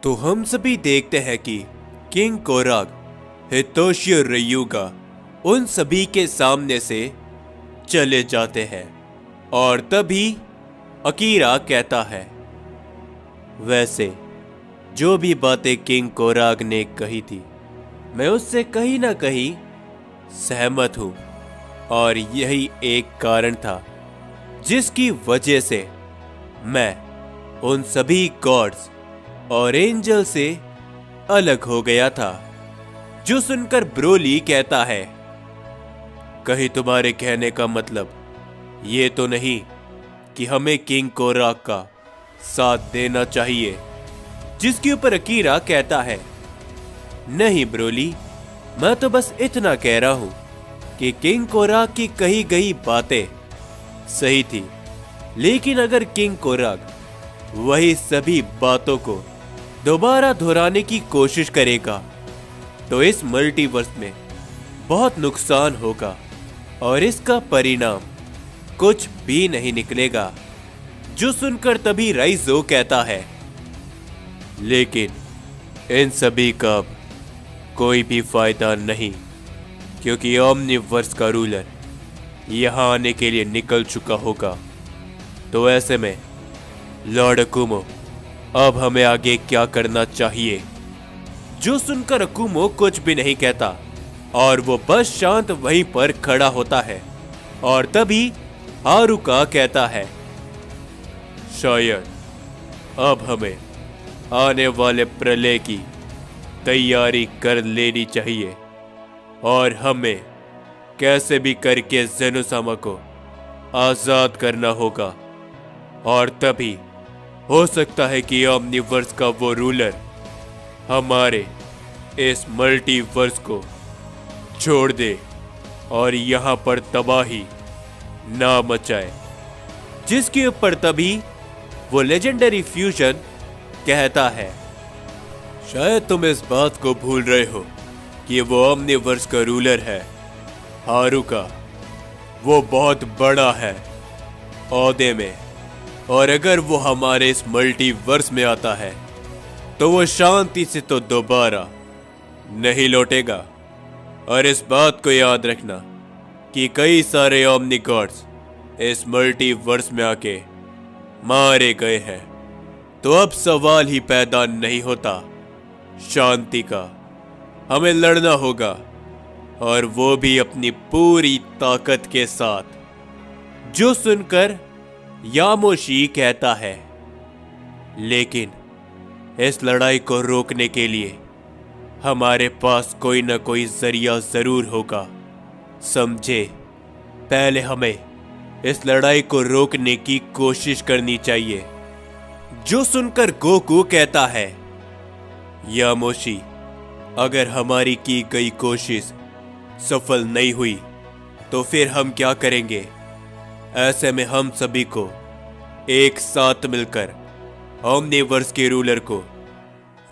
तो हम सभी देखते हैं कि किंग कोराग, हितोशी रियुगा उन सभी के सामने से चले जाते हैं और तभी अकीरा कहता है, वैसे जो भी बातें किंग कोराग ने कही थी मैं उससे कहीं ना कहीं सहमत हूं और यही एक कारण था जिसकी वजह से मैं उन सभी गॉड्स और एंजल से अलग हो गया था। जो सुनकर ब्रोली कहता है, कहीं तुम्हारे कहने का मतलब ये तो नहीं कि हमें किंग कोराग का साथ देना चाहिए? जिसके ऊपर अकीरा कहता है, नहीं ब्रोली, मैं तो बस इतना कह रहा हूं कि किंग कोराग की कही गई बातें सही थी, लेकिन अगर किंग कोराग वही सभी बातों को दोबारा दोहराने की कोशिश करेगा तो इस मल्टीवर्स में बहुत नुकसान होगा और इसका परिणाम कुछ भी नहीं निकलेगा। जो सुनकर तभी राइजो कहता है, लेकिन इन सभी का अब कोई भी फायदा नहीं, क्योंकि ओमनिवर्स का रूलर यहां आने के लिए निकल चुका होगा। तो ऐसे में लॉर्ड अकुमो, अब हमें आगे क्या करना चाहिए? जो सुनकर अकुमो कुछ भी नहीं कहता और वो बस शांत वहीं पर खड़ा होता है और तभी हारुका कहता है, शायद अब हमें आने वाले प्रलय की तैयारी कर लेनी चाहिए और हमें कैसे भी करके ज़ेनोसामा को आजाद करना होगा और तभी हो सकता है कि ओमनिवर्स का वो रूलर हमारे इस मल्टीवर्स को छोड़ दे और यहाँ पर तबाही ना मचाए। जिसके ऊपर तभी वो लेजेंडरी फ्यूजन कहता है, शायद तुम इस बात को भूल रहे हो कि वो ओमनिवर्स का रूलर है हारुका। वो बहुत बड़ा है ओहदे में और अगर वो हमारे इस मल्टीवर्स में आता है तो वो शांति से तो दोबारा नहीं लौटेगा। और इस बात को याद रखना कि कई सारे ओमनी गॉड्स इस मल्टीवर्स में आके मारे गए हैं, तो अब सवाल ही पैदा नहीं होता शांति का। हमें लड़ना होगा और वो भी अपनी पूरी ताकत के साथ। जो सुनकर यामोशी कहता है, लेकिन इस लड़ाई को रोकने के लिए हमारे पास कोई ना कोई जरिया जरूर होगा, समझे? पहले हमें इस लड़ाई को रोकने की कोशिश करनी चाहिए। जो सुनकर गोकू कहता है, यामोशी, अगर हमारी की गई कोशिश सफल नहीं हुई तो फिर हम क्या करेंगे? ऐसे में हम सभी को एक साथ मिलकर ओमनिवर्स के रूलर को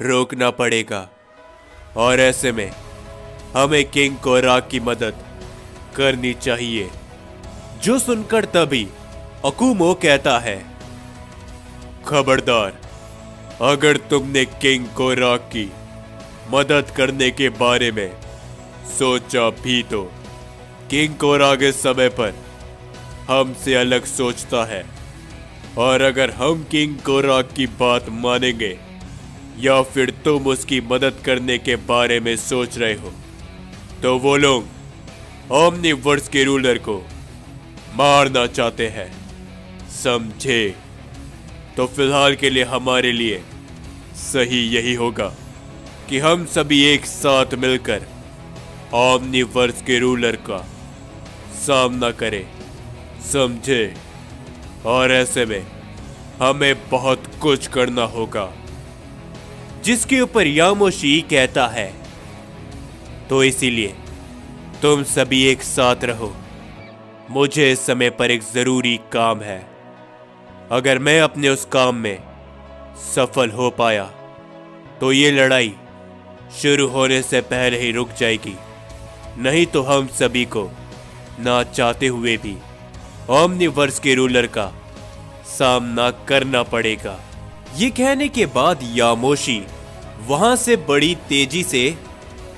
रोकना पड़ेगा और ऐसे में हमें किंग कोराग की मदद करनी चाहिए। जो सुनकर तभी अकुमो कहता है, खबरदार, अगर तुमने किंग कोराग की मदद करने के बारे में सोचा भी तो किंग कोराग इस समय पर हमसे अलग सोचता है और अगर हम किंग कोराग की बात मानेंगे या फिर तुम उसकी मदद करने के बारे में सोच रहे हो तो वो लोग ओमनिवर्स के रूलर को मारना चाहते हैं, समझे? तो फिलहाल के लिए हमारे लिए सही यही होगा कि हम सभी एक साथ मिलकर ओमनिवर्स के रूलर का सामना करें, समझे? और ऐसे में हमें बहुत कुछ करना होगा। जिसके ऊपर यामोशी कहता है, तो इसीलिए तुम सभी एक साथ रहो, मुझे इस समय पर एक जरूरी काम है। अगर मैं अपने उस काम में सफल हो पाया तो ये लड़ाई शुरू होने से पहले ही रुक जाएगी, नहीं तो हम सभी को ना चाहते हुए भी ओमनिवर्स के रूलर का सामना करना पड़ेगा। ये कहने के बाद यामोशी वहां से बड़ी तेजी से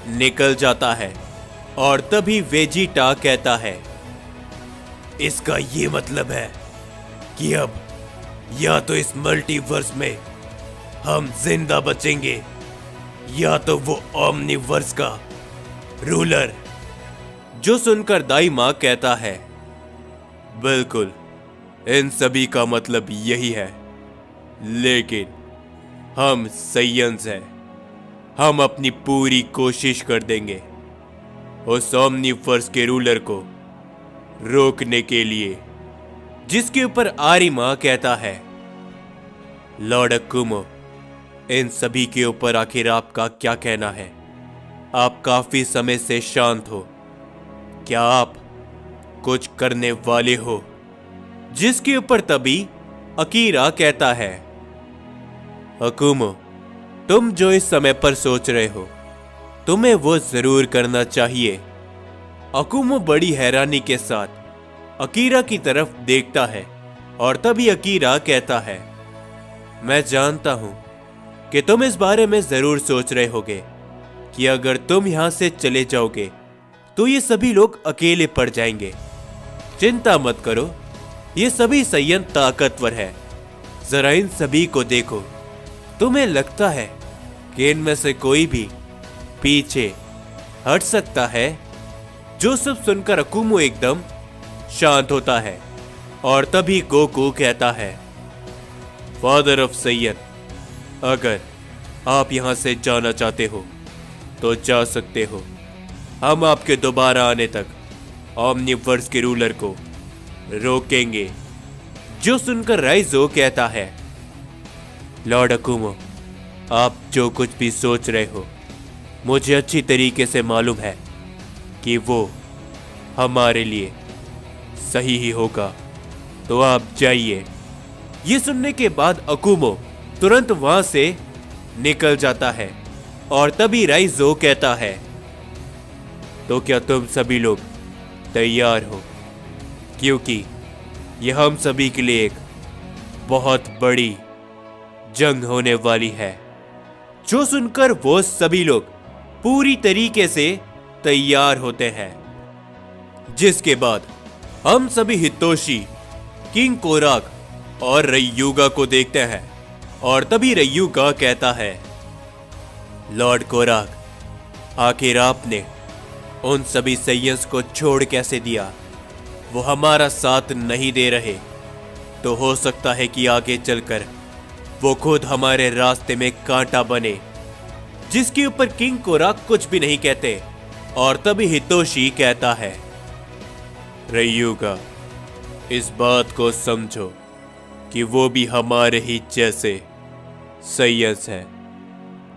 निकल जाता है और तभी वेजिटा कहता है, इसका ये मतलब है कि अब या तो इस मल्टीवर्स में हम जिंदा बचेंगे या तो वो ओमनीवर्स का रूलर। जो सुनकर दाई माँ कहता है, बिल्कुल, इन सभी का मतलब यही है, लेकिन हम सैयंस हैं, हम अपनी पूरी कोशिश कर देंगे उस ओमनीवर्स के रूलर को रोकने के लिए। जिसके ऊपर आरिमा कहता है, लॉर्ड अकुमो, इन सभी के ऊपर आखिर आपका क्या कहना है? आप काफी समय से शांत हो, क्या आप कुछ करने वाले हो? जिसके ऊपर तभी अकीरा कहता है, अकुमो, तुम जो इस समय पर सोच रहे हो तुम्हें वो जरूर करना चाहिए। अकुमो बड़ी हैरानी के साथ अकीरा की तरफ देखता है और तभी अकीरा कहता है, मैं जानता हूं कि तुम इस बारे में जरूर सोच रहे होगे कि अगर तुम यहां से चले जाओगे तो ये सभी लोग अकेले पड़ जाएंगे। चिंता मत करो, ये सभी सैयन ताकतवर है। जरा इन सभी को देखो, तुम्हें लगता है कि इनमें से कोई भी पीछे हट सकता है? जो सब सुनकर अकुमो एकदम शांत होता है और तभी गोकू कहता है, फादर ऑफ सैयन, अगर आप यहां से जाना चाहते हो तो जा सकते हो। हम आपके दोबारा आने तक ओमनीवर्स के रूलर को रोकेंगे। जो सुनकर राइजो कहता है, लॉर्ड अकुमो, आप जो कुछ भी सोच रहे हो मुझे अच्छी तरीके से मालूम है कि वो हमारे लिए सही ही होगा, तो आप जाइए। ये सुनने के बाद अकुमो तुरंत वहां से निकल जाता है और तभी राइजो कहता है, तो क्या तुम सभी लोग तैयार हो? क्योंकि यह हम सभी के लिए एक बहुत बड़ी जंग होने वाली है। जो सुनकर वो सभी लोग पूरी तरीके से तैयार होते हैं। जिसके बाद हम सभी हितोशी, किंग कोराग और रयुगा को देखते हैं और तभी रयुगा कहता है, लॉर्ड कोराग, आखिर आपने उन सभी सैयंस को छोड़ कैसे दिया? वो हमारा साथ नहीं दे रहे, तो हो सकता है कि आगे चलकर वो खुद हमारे रास्ते में कांटा बने। जिसके ऊपर किंग कोराग कुछ भी नहीं कहते और तभी हितोशी कहता है, रयुगा, इस बात को समझो कि वो भी हमारे ही जैसे सैयंस है।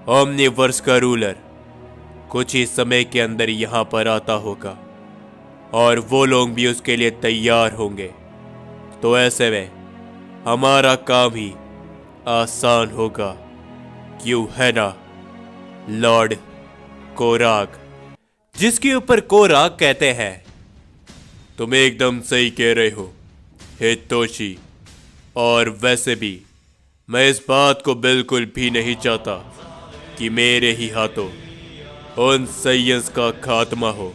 ओमनीवर्स का रूलर कुछ ही समय के अंदर यहां पर आता होगा और वो लोग भी उसके लिए तैयार होंगे, तो ऐसे में हमारा काम ही आसान होगा, क्यों है ना लॉर्ड कोराग? जिसके ऊपर कोराग कहते हैं, तुम एकदम सही कह रहे हो हितोशी, और वैसे भी मैं इस बात को बिल्कुल भी नहीं चाहता कि मेरे ही हाथों उन सैयंस का खात्मा हो।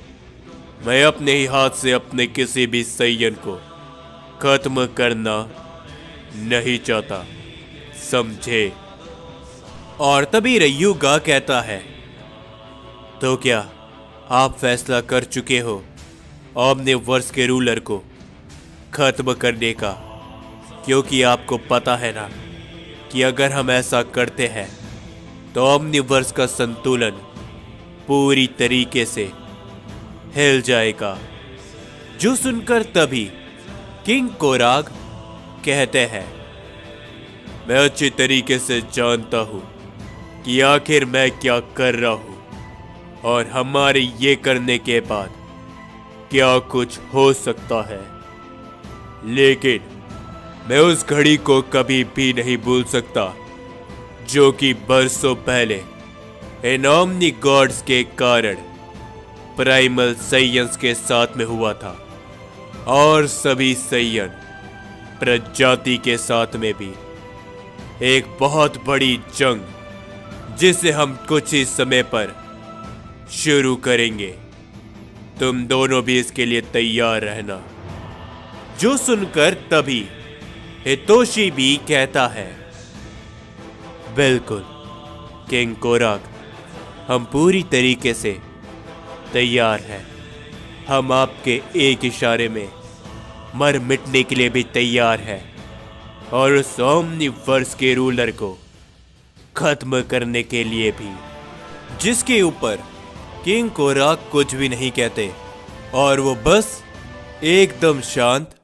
मैं अपने ही हाथ से अपने किसी भी सैयन को खत्म करना नहीं चाहता, समझे? और तभी रयुगा कहता है, तो क्या आप फैसला कर चुके हो ओमनीवर्स के रूलर को खत्म करने का? क्योंकि आपको पता है ना कि अगर हम ऐसा करते हैं तो ओमनीवर्स का संतुलन पूरी तरीके से हिल जाएगा। जो सुनकर तभी किंग कोराग कहते हैं, मैं अच्छी तरीके से जानता हूं कि आखिर मैं क्या कर रहा हूं और हमारे ये करने के बाद क्या कुछ हो सकता है, लेकिन मैं उस घड़ी को कभी भी नहीं भूल सकता जो कि बरसों पहले इन ओमनी गॉड्स के कारण प्राइमल सैयंस के साथ में हुआ था और सभी सैयन प्रजाति के साथ में भी। एक बहुत बड़ी जंग जिसे हम कुछ ही समय पर शुरू करेंगे। तुम दोनों भी इसके लिए तैयार रहना। जो सुनकर तभी हितोशी भी कहता है, बिल्कुल किंग कोराग, हम पूरी तरीके से तैयार हैं। हम आपके एक इशारे में मर मिटने के लिए भी तैयार हैं और उस ओमनिवर्स के रूलर को खत्म करने के लिए भी। जिसके ऊपर किंग कोराग कुछ भी नहीं कहते और वो बस एकदम शांत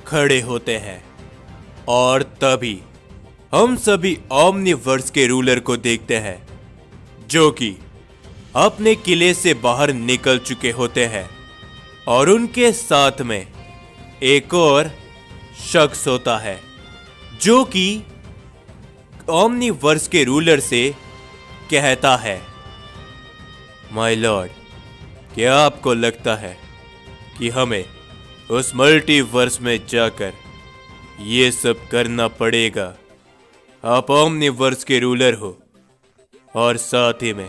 खड़े होते हैं। और तभी हम सभी ओमनिवर्स के रूलर को देखते हैं जो कि अपने किले से बाहर निकल चुके होते हैं और उनके साथ में एक और शख्स होता है जो कि ओमनिवर्स के रूलर से कहता है, माय लॉर्ड, क्या आपको लगता है कि हमें उस मल्टीवर्स में जाकर ये सब करना पड़ेगा? आप ओमनिवर्स के रूलर हो और साथ ही में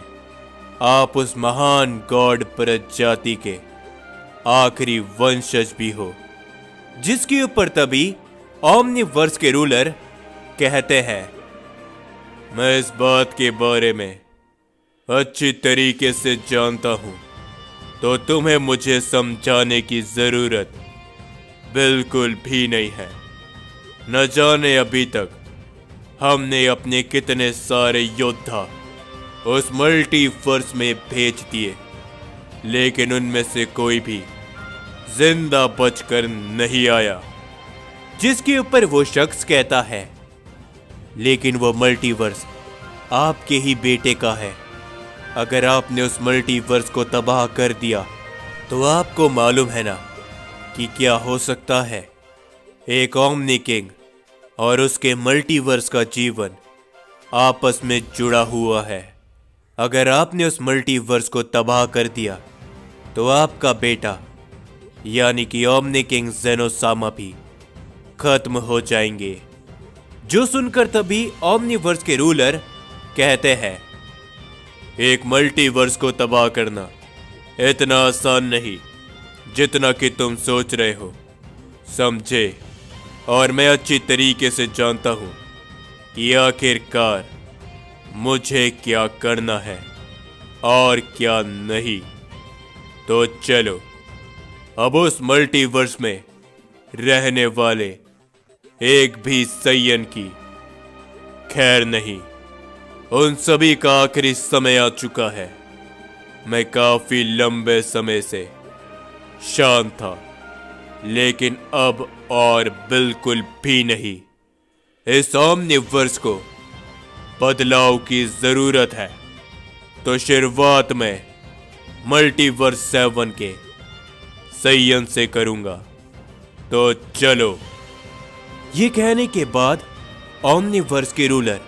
आप उस महान गॉड प्रजाति के आखिरी वंशज भी हो। जिसके ऊपर तभी ओमनिवर्स के रूलर कहते हैं, मैं इस बात के बारे में अच्छी तरीके से जानता हूं, तो तुम्हें मुझे समझाने की जरूरत बिल्कुल भी नहीं है। न जाने अभी तक हमने अपने कितने सारे योद्धा उस मल्टीवर्स में भेज दिए, लेकिन उनमें से कोई भी जिंदा बचकर नहीं आया। जिसके ऊपर वो शख्स कहता है, लेकिन वो मल्टीवर्स आपके ही बेटे का है। अगर आपने उस मल्टीवर्स को तबाह कर दिया तो आपको मालूम है ना कि क्या हो सकता है। एक ओमनी किंग और उसके मल्टीवर्स का जीवन आपस में जुड़ा हुआ है। अगर आपने उस मल्टीवर्स को तबाह कर दिया तो आपका बेटा यानी कि ओमनी किंग ज़ेनोसामा भी खत्म हो जाएंगे। जो सुनकर तभी ओमनिवर्स के रूलर कहते हैं, एक मल्टीवर्स को तबाह करना इतना आसान नहीं जितना कि तुम सोच रहे हो, समझे? और मैं अच्छी तरीके से जानता हूं कि आखिरकार मुझे क्या करना है और क्या नहीं। तो चलो अब उस मल्टीवर्स में रहने वाले एक भी सैयन की खैर नहीं, उन सभी का आखिरी समय आ चुका है। मैं काफी लंबे समय से शांत था, लेकिन अब और बिल्कुल भी नहीं। इस ओमनिवर्स को बदलाव की जरूरत है। तो शुरुआत में मल्टीवर्स 7 के सैयन से करूंगा। तो चलो। ये कहने के बाद ओमनिवर्स के रूलर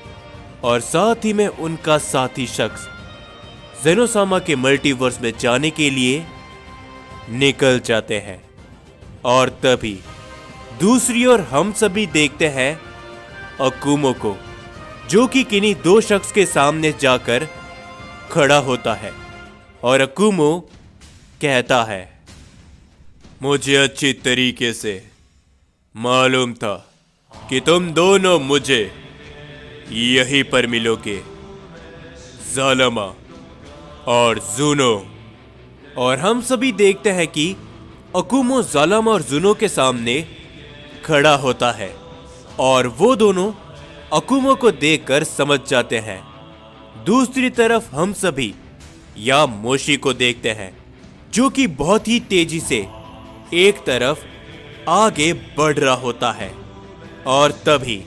और साथ ही में उनका साथी शख्स ज़ेनोसामा के मल्टीवर्स में जाने के लिए निकल जाते हैं। और तभी दूसरी ओर हम सभी देखते हैं अकुमो को, जो कि किन्हीं दो शख्स के सामने जाकर खड़ा होता है। और अकुमो कहता है, मुझे अच्छी तरीके से मालूम था कि तुम दोनों मुझे यहीं पर मिलोगे, ज़ालमा और ज़ूनो। और हम सभी देखते हैं कि अकुमो ज़ालमा और ज़ूनो के सामने खड़ा होता है और वो दोनों अकुमो को देखकर समझ जाते हैं। दूसरी तरफ हम सभी यामोशी को देखते हैं, जो कि बहुत ही तेजी से एक तरफ आगे बढ़ रहा होता है। और तभी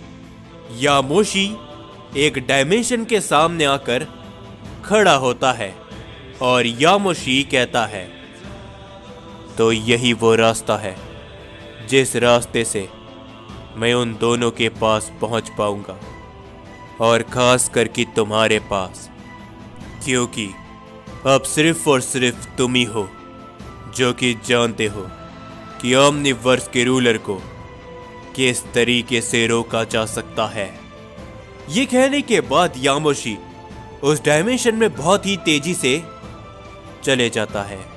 यामोशी एक डायमेंशन के सामने आकर खड़ा होता है और यामोशी कहता है, तो यही वो रास्ता है जिस रास्ते से मैं उन दोनों के पास पहुंच पाऊंगा, और खास करके तुम्हारे पास, क्योंकि अब सिर्फ और सिर्फ तुम ही हो जो कि जानते हो कि ओमनिवर्स के रूलर को किस तरीके से रोका जा सकता है। ये कहने के बाद यामोशी उस डायमेंशन में बहुत ही तेजी से चले जाता है।